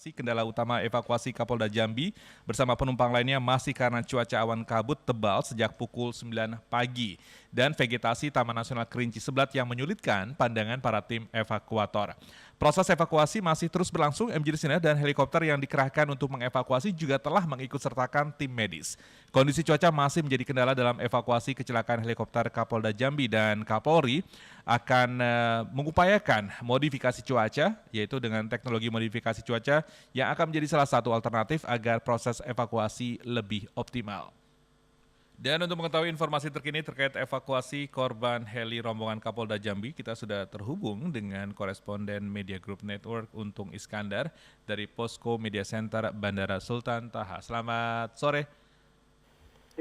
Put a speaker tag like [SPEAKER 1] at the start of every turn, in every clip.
[SPEAKER 1] informasi kendala utama evakuasi Kapolda Jambi bersama penumpang lainnya masih karena cuaca awan kabut tebal sejak pukul 9 pagi dan vegetasi Taman Nasional Kerinci Seblat yang menyulitkan pandangan para tim evakuator. Proses evakuasi masih terus berlangsung. MJ Sina dan helikopter yang dikerahkan untuk mengevakuasi juga telah mengikut sertakan tim medis. Kondisi cuaca masih menjadi kendala dalam evakuasi kecelakaan helikopter Kapolda Jambi dan Kapolri akan mengupayakan modifikasi cuaca, yaitu dengan teknologi modifikasi cuaca yang akan menjadi salah satu alternatif agar proses evakuasi lebih optimal. Dan untuk mengetahui informasi terkini terkait evakuasi korban heli rombongan Kapolda Jambi, kita sudah terhubung dengan koresponden Media Group Network Untung Iskandar dari Posko Media Center Bandara Sultan Taha. Selamat sore.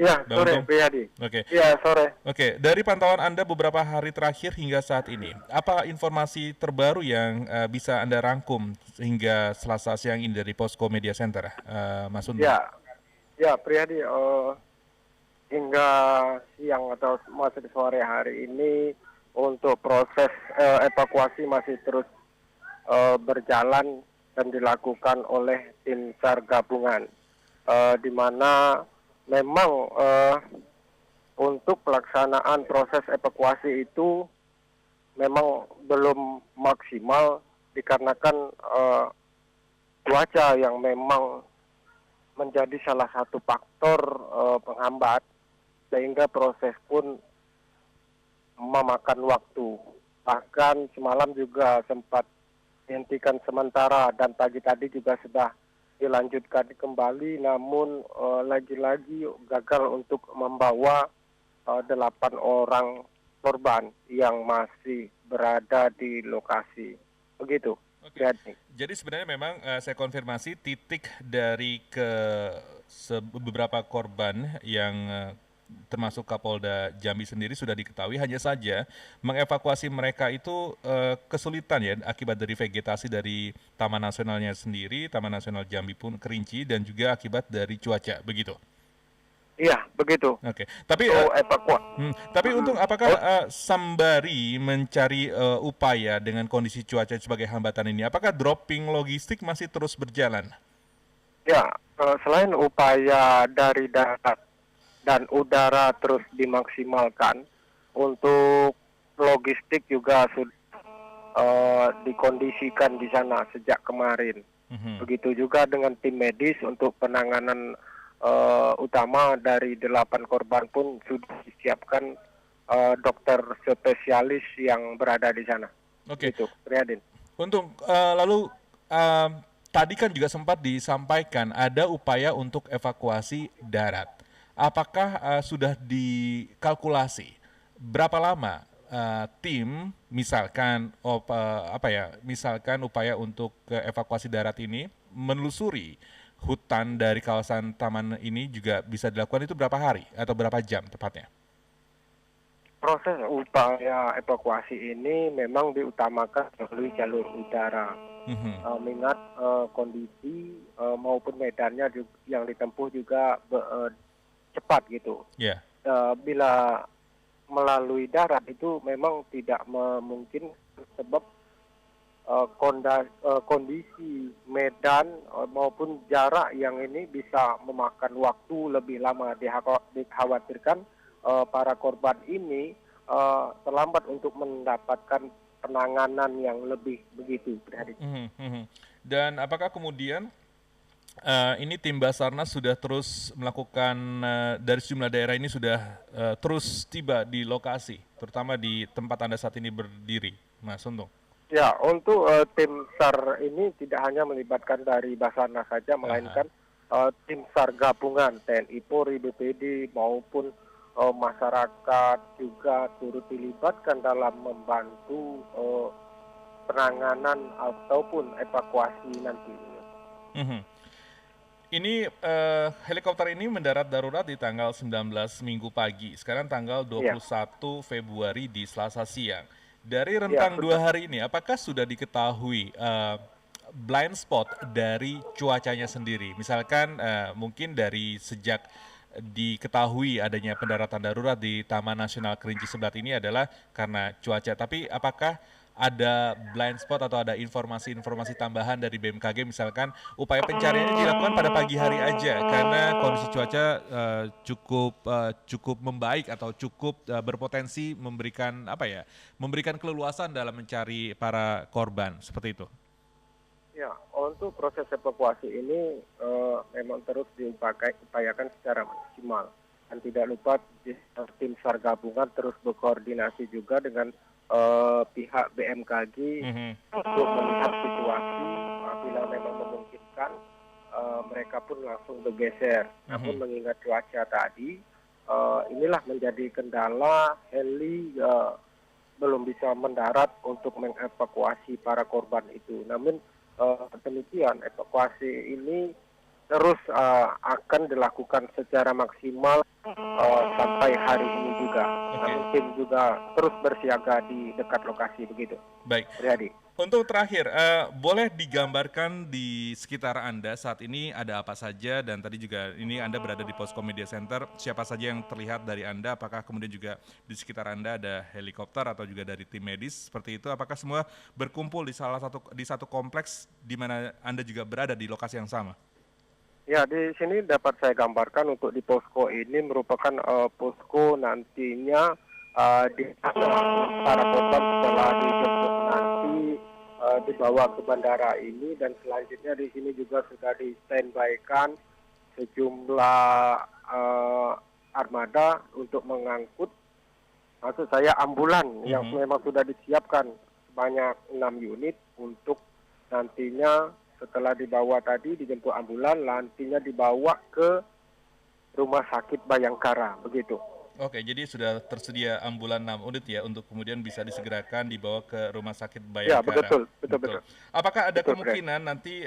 [SPEAKER 2] Iya, sore, Priyadi.
[SPEAKER 1] Oke.
[SPEAKER 2] Iya, sore.
[SPEAKER 1] Oke, dari pantauan Anda beberapa hari terakhir hingga saat ini, apa informasi terbaru yang bisa Anda rangkum hingga Selasa siang ini dari Posko Media Center, Mas Untung?
[SPEAKER 2] Ya, Priyadi, hingga siang atau masih sore hari ini untuk proses evakuasi masih terus berjalan dan dilakukan oleh tim SAR gabungan, di mana memang untuk pelaksanaan proses evakuasi itu memang belum maksimal dikarenakan cuaca yang memang menjadi salah satu faktor penghambat sehingga proses pun memakan waktu. Bahkan semalam juga sempat dihentikan sementara dan pagi tadi juga sudah dilanjutkan kembali, namun lagi-lagi gagal untuk membawa 8 orang korban yang masih berada di lokasi. Begitu.
[SPEAKER 1] Oke. Jadi sebenarnya memang saya konfirmasi titik dari beberapa korban yang termasuk Kapolda Jambi sendiri sudah diketahui, hanya saja mengevakuasi mereka itu kesulitan ya akibat dari vegetasi dari Taman Nasionalnya sendiri, Taman Nasional Jambi pun Kerinci, dan juga akibat dari cuaca, begitu?
[SPEAKER 2] Iya, begitu.
[SPEAKER 1] Oke, tapi untuk apakah sembari mencari upaya dengan kondisi cuaca sebagai hambatan ini, apakah dropping logistik masih terus berjalan?
[SPEAKER 2] Ya, selain upaya dari darat dan udara terus dimaksimalkan, untuk logistik juga sudah dikondisikan di sana sejak kemarin. Begitu juga dengan tim medis untuk penanganan utama dari 8 korban pun sudah disiapkan dokter spesialis yang berada di sana.
[SPEAKER 1] Oke.
[SPEAKER 2] Gitu, Priyadin.
[SPEAKER 1] Untuk lalu tadi kan juga sempat disampaikan ada upaya untuk evakuasi darat. Apakah sudah dikalkulasi berapa lama tim misalkan misalkan upaya untuk evakuasi darat ini menelusuri hutan dari kawasan taman ini juga bisa dilakukan itu berapa hari atau berapa jam tepatnya?
[SPEAKER 2] Proses upaya evakuasi ini memang diutamakan melalui jalur udara. Mengingat kondisi maupun medannya yang ditempuh juga cepat gitu.
[SPEAKER 1] Yeah.
[SPEAKER 2] Bila melalui darat itu memang tidak memungkinkan sebab kondisi medan maupun jarak yang ini bisa memakan waktu lebih lama. Dikhawatirkan para korban ini terlambat untuk mendapatkan penanganan yang lebih begitu.
[SPEAKER 1] Dan apakah kemudian ini tim Basarnas sudah terus melakukan dari sejumlah daerah ini sudah terus tiba di lokasi, terutama di tempat Anda saat ini berdiri, Mas Untung?
[SPEAKER 2] Ya, untuk tim SAR ini tidak hanya melibatkan dari Basarnas saja, melainkan tim SAR gabungan TNI, Polri, BPD maupun masyarakat juga turut dilibatkan dalam membantu penanganan ataupun evakuasi nanti.
[SPEAKER 1] Ini helikopter ini mendarat darurat di tanggal 19 Minggu pagi. Sekarang tanggal 21 Februari di Selasa siang. Dari rentang 2 hari ini, apakah sudah diketahui blind spot dari cuacanya sendiri? Misalkan mungkin dari sejak diketahui adanya pendaratan darurat di Taman Nasional Kerinci Seblat ini adalah karena cuaca. Tapi apakah ada blind spot atau ada informasi-informasi tambahan dari BMKG, misalkan upaya pencariannya dilakukan pada pagi hari aja karena kondisi cuaca cukup membaik atau cukup berpotensi memberikan memberikan keleluasan dalam mencari para korban seperti itu.
[SPEAKER 2] Ya, untuk proses evakuasi ini memang terus diupayakan secara maksimal. Dan tidak lupa tim SAR gabungan terus berkoordinasi juga dengan pihak BMKG untuk melihat situasi. Apabila memang memungkinkan, mereka pun langsung bergeser. Namun mengingat cuaca tadi, inilah menjadi kendala heli belum bisa mendarat untuk mengevakuasi para korban itu. Namun demikian, evakuasi ini terus akan dilakukan secara maksimal sampai hari ini juga. Namun tim juga terus bersiaga di dekat lokasi begitu.
[SPEAKER 1] Baik.
[SPEAKER 2] Riyadi.
[SPEAKER 1] Untuk terakhir, boleh digambarkan di sekitar Anda saat ini ada apa saja, dan tadi juga ini Anda berada di Posko Media Center, siapa saja yang terlihat dari Anda, apakah kemudian juga di sekitar Anda ada helikopter atau juga dari tim medis seperti itu, apakah semua berkumpul di satu kompleks di mana Anda juga berada di lokasi yang sama?
[SPEAKER 2] Ya, di sini dapat saya gambarkan untuk di posko ini merupakan posko nantinya di para korban setelah dijemput nanti dibawa ke bandara ini, dan selanjutnya di sini juga sudah di standby-kan sejumlah armada untuk mengangkut, maksud saya ambulan yang memang sudah disiapkan sebanyak 6 unit untuk nantinya setelah dibawa tadi dijemput ambulan, nantinya dibawa ke Rumah Sakit Bayangkara begitu.
[SPEAKER 1] Oke, jadi sudah tersedia ambulan 6 unit ya untuk kemudian bisa disegerakan dibawa ke Rumah Sakit Bayangkara.
[SPEAKER 2] Ya, betul.
[SPEAKER 1] Apakah ada kemungkinan nanti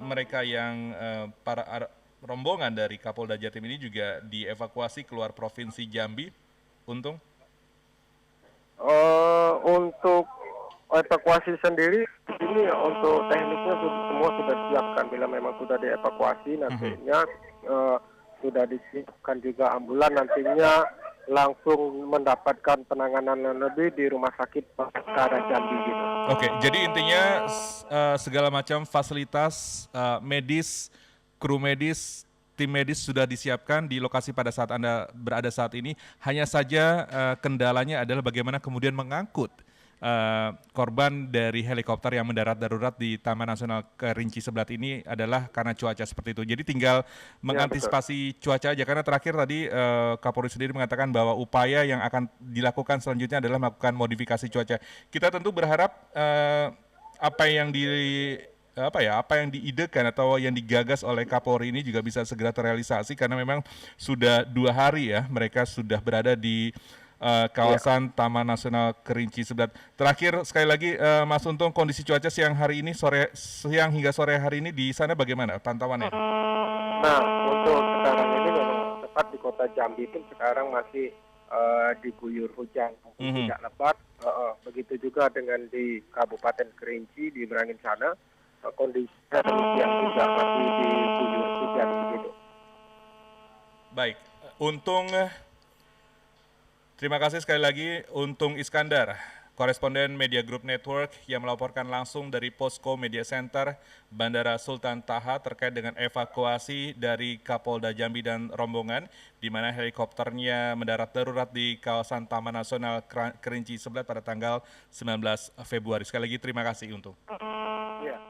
[SPEAKER 1] mereka yang para rombongan dari Kapolda Jatim ini juga dievakuasi keluar Provinsi Jambi, Untung?
[SPEAKER 2] Untuk evakuasi sendiri, ini untuk tekniknya semua sudah disiapkan. Bila memang sudah dievakuasi, nantinya sudah disiapkan juga ambulan, nantinya langsung mendapatkan penanganan yang lebih di Rumah Sakit Bayangkara Jambi gitu.
[SPEAKER 1] Oke, jadi intinya segala macam fasilitas medis, kru medis, tim medis sudah disiapkan di lokasi pada saat Anda berada saat ini. Hanya saja kendalanya adalah bagaimana kemudian mengangkut korban dari helikopter yang mendarat darurat di Taman Nasional Kerinci Seblat ini adalah karena cuaca seperti itu. Jadi tinggal mengantisipasi cuaca aja, karena terakhir tadi Kapolri sendiri mengatakan bahwa upaya yang akan dilakukan selanjutnya adalah melakukan modifikasi cuaca. Kita tentu berharap apa yang diidekan atau yang digagas oleh Kapolri ini juga bisa segera terrealisasi, karena memang sudah 2 hari ya mereka sudah berada di kawasan Taman Nasional Kerinci Seblat. Terakhir sekali lagi Mas Untung, kondisi cuaca siang hingga sore hari ini di sana bagaimana pantauannya?
[SPEAKER 2] Nah, untuk sekarang ini memang tepat di kota Jambi pun sekarang masih diguyur hujan, tidak lebat. Begitu juga dengan di Kabupaten Kerinci di Merangin sana, kondisinya demikian juga masih diguyur hujan begitu.
[SPEAKER 1] Baik, Untung. Terima kasih sekali lagi Untung Iskandar, koresponden Media Group Network yang melaporkan langsung dari Posko Media Center Bandara Sultan Taha terkait dengan evakuasi dari Kapolda Jambi dan rombongan, di mana helikopternya mendarat darurat di kawasan Taman Nasional Kerinci Seblat pada tanggal 19 Februari. Sekali lagi terima kasih Untung.
[SPEAKER 2] Ya.